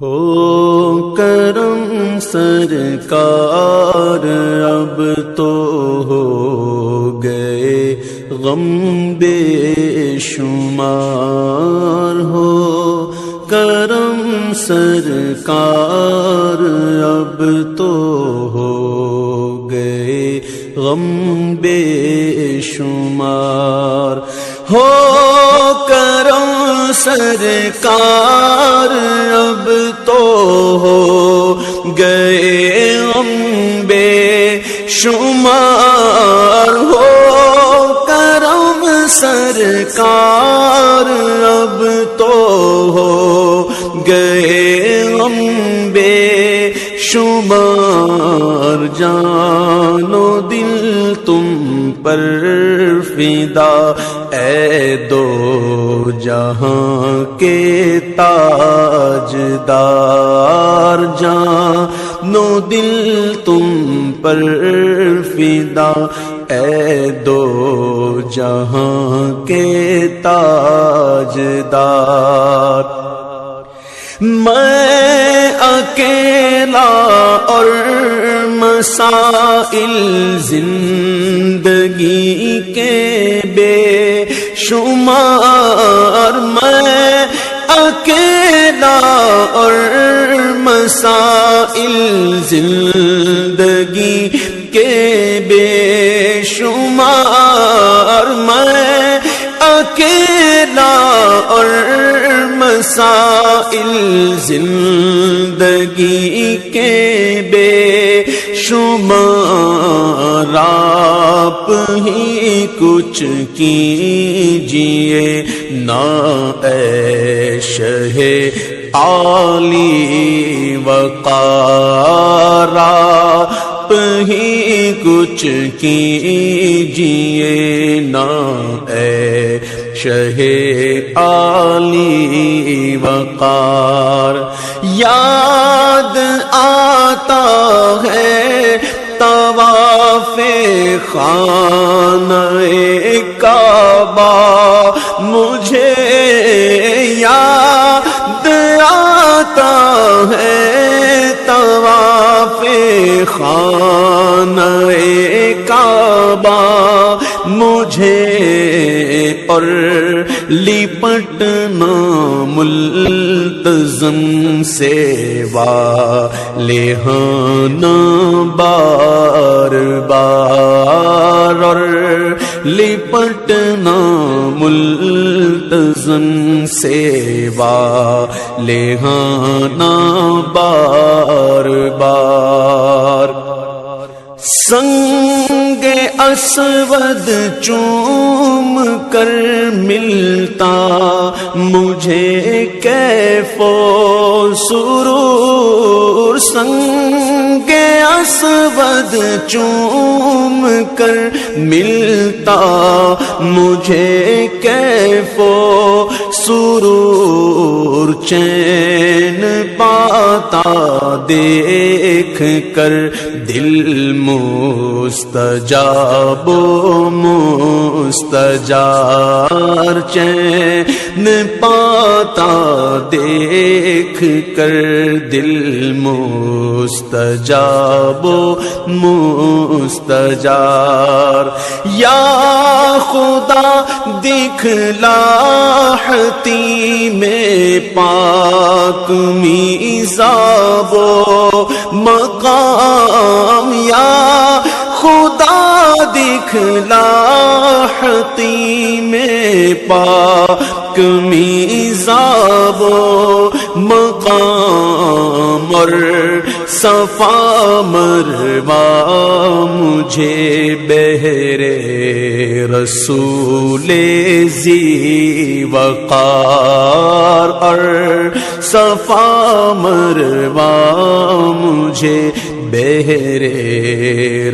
ہو کرم سرکار اب تو ہو گئے غم بے شمار، ہو کرم سرکار اب تو ہو گئے غم بے شمار، ہو کرم سرکار اب تو ہو گئے غم بے شمار، ہو کرم سرکار اب تو ہو گئے غم بے شمار، جان و دل تم پر فدا اے دو جہاں کے تاجدار، جان و دل تم پر فدا اے دو جہاں کے تاجدار، میں اکیلا اور مسائل زندگی کے بے شمار، میں اکیلا اور مسائل زندگی کے بے شمار، میں اکیلا اور مسائل زندگی کے بے شمار، آپ ہی کچھ کیجئے نا اے شہ عالی وقار، آپ ہی کچھ کیجئے نا اے شہ عالی وقار، یاد آتا ہے طواف خانہ کعبہ، مجھے یاد آتا ہے طواف خانہ کعبہ، مجھے اور لپٹنا ملتزم سے والہانا بار بار، اور لپٹنا ملتزم سے والہانا بار بار، سنگ اسود چوم کر ملتا مجھے کیف و سرور، سنگ اسود چوم کر ملتا مجھے کیف و سرور، چین پاتا دیکھ کر دل مستجاب و مستجار، چین پاتا دیکھ کر دل مستجاب و مستجار، یا خدا دکھلا میں پاک میزاب و مقام، یا خدا دکھلا میں پاک میزاب و مقام، اور صفا مروا مجھے بہرے رسول ذی وقار، اور صفا مروا مجھے بہرے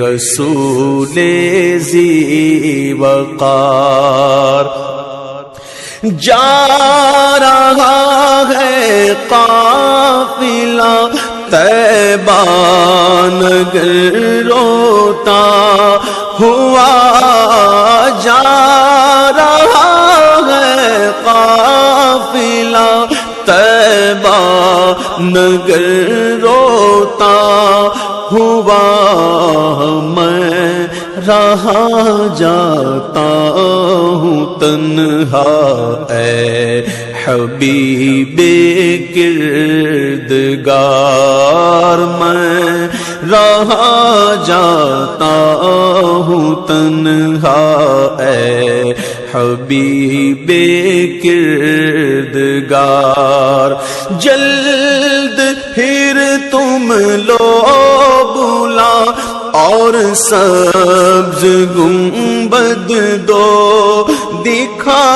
رسول ذی وقار، جا رہا ہے قافلہ طیبہ نگر روتا ہوا، جا رہا ہے قافلہ طیبہ نگر روتا ہوا میں رہا جاتا ہوں تنہا، اے حبیب کردگار میں رہا جاتا ہوں تنہا، اے حبیب کردگار۔ جلد پھر تم لو بلا اور سبز گنبد دو دکھا،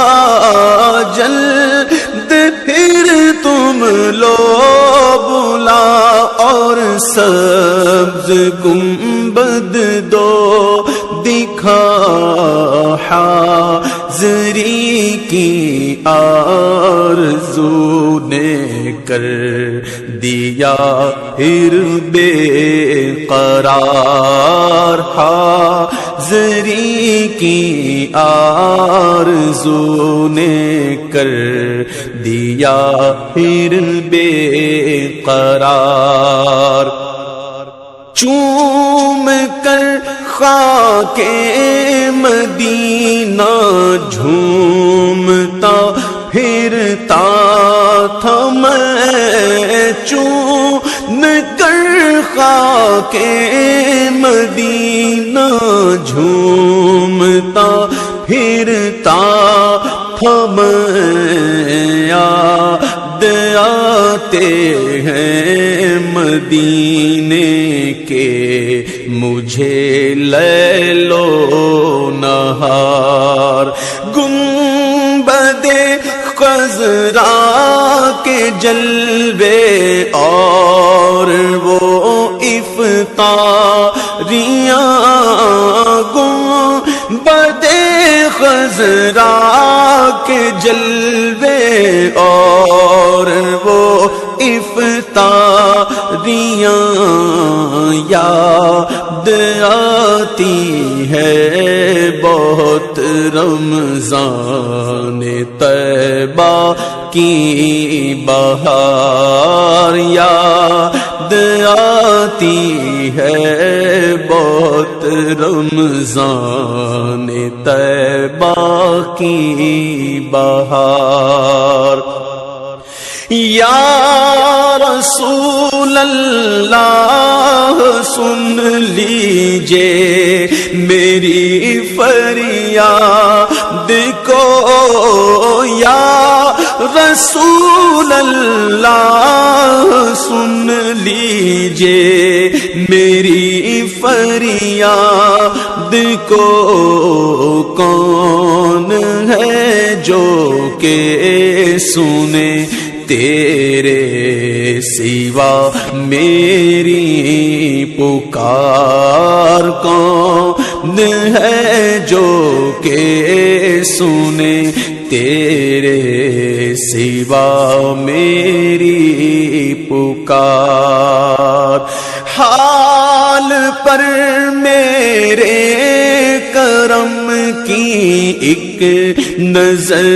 جلد پھر تم لو بلا اور سبز گنبد دو دکھا، حاضری کی آرزو نے کر دیا پھر بے قرار، حاضری کی آرزو نے کر دیا پھر بے قرار۔ چوم کر خاک مدینہ جھومتا پھرتا تھا میں، چوم کر خاک مدینہ جھومتا پھرتا تھا میں، یاد آتے ہیں مدینے کے مجھے لیل و نہار، گنبد خضرا کے جلوے اور وہ افطاریاں، گنبد خضرا کے جلوے اور وہ افطاریاں، یاد آتی ہے بہت رمضان طیبہ کی بہار، یاد آتی ہے بہت رمضان طیبہ کی بہار۔ یا رسول اللہ سن لیجئے میری فریاد کو، یا رسول اللہ سن لیجئے میری فریاد کو، کون ہے جو کہ سنے تیرے سوا میری پکار، کون ہے جو کہ سنے تیرے سوا میری پکار۔ حال پر میرے کرم کی ایک نظر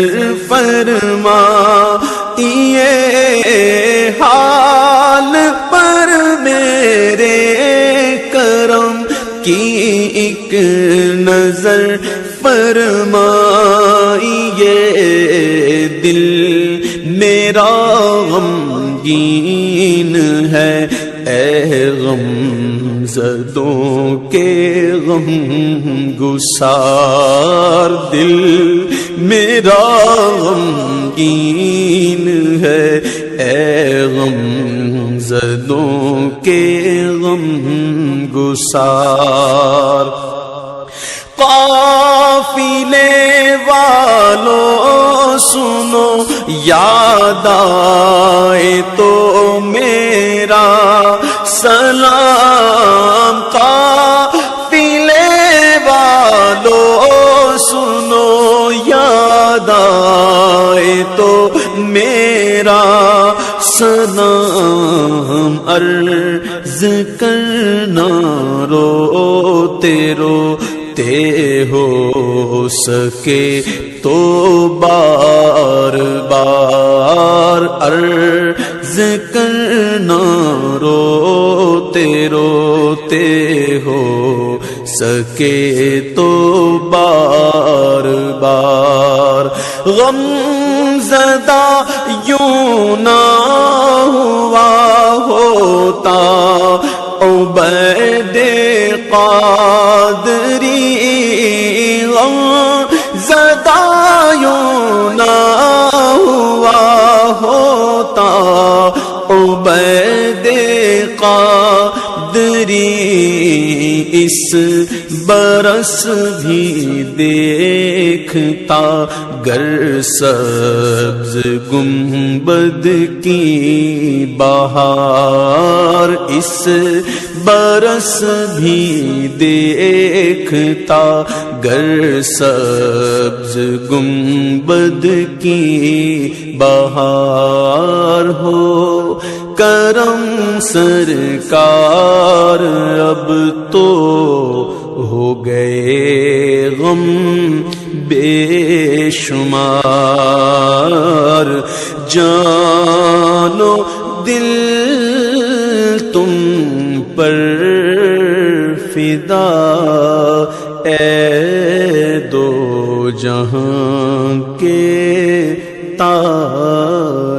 فرما، یہ حال پر میرے کرم کی ایک نظر فرمائیے، دل میرا غمگین ہے، اے غم زدوں کے غم گسار، دل میرا غمگین ہے، اے غم زدوں کے غم گسار۔ قافلے والوں سنو یاد آئے تو میرا سلام، قافلے والوں سنو یاد آئے تو میرا سلام، عرض کرنا روتے روتے ہو سکے تو بار بار، عرض کرنا سکے تو بار بار غم زدہ یوں نہ ہوا ہوتا عبید قادری، غم زدہ یوں نہ ہوا ہوتا عبید قادری، اس برس بھی دیکھتا گر سبز گنبد کی بہار، اس برس بھی دیکھتا گر سبز گنبد کی بہار ہو کرم سرکار، اب تو ہو گئے غم بے شمار، جان و دل تم پر فدا اے دو جہاں کے تاجدار۔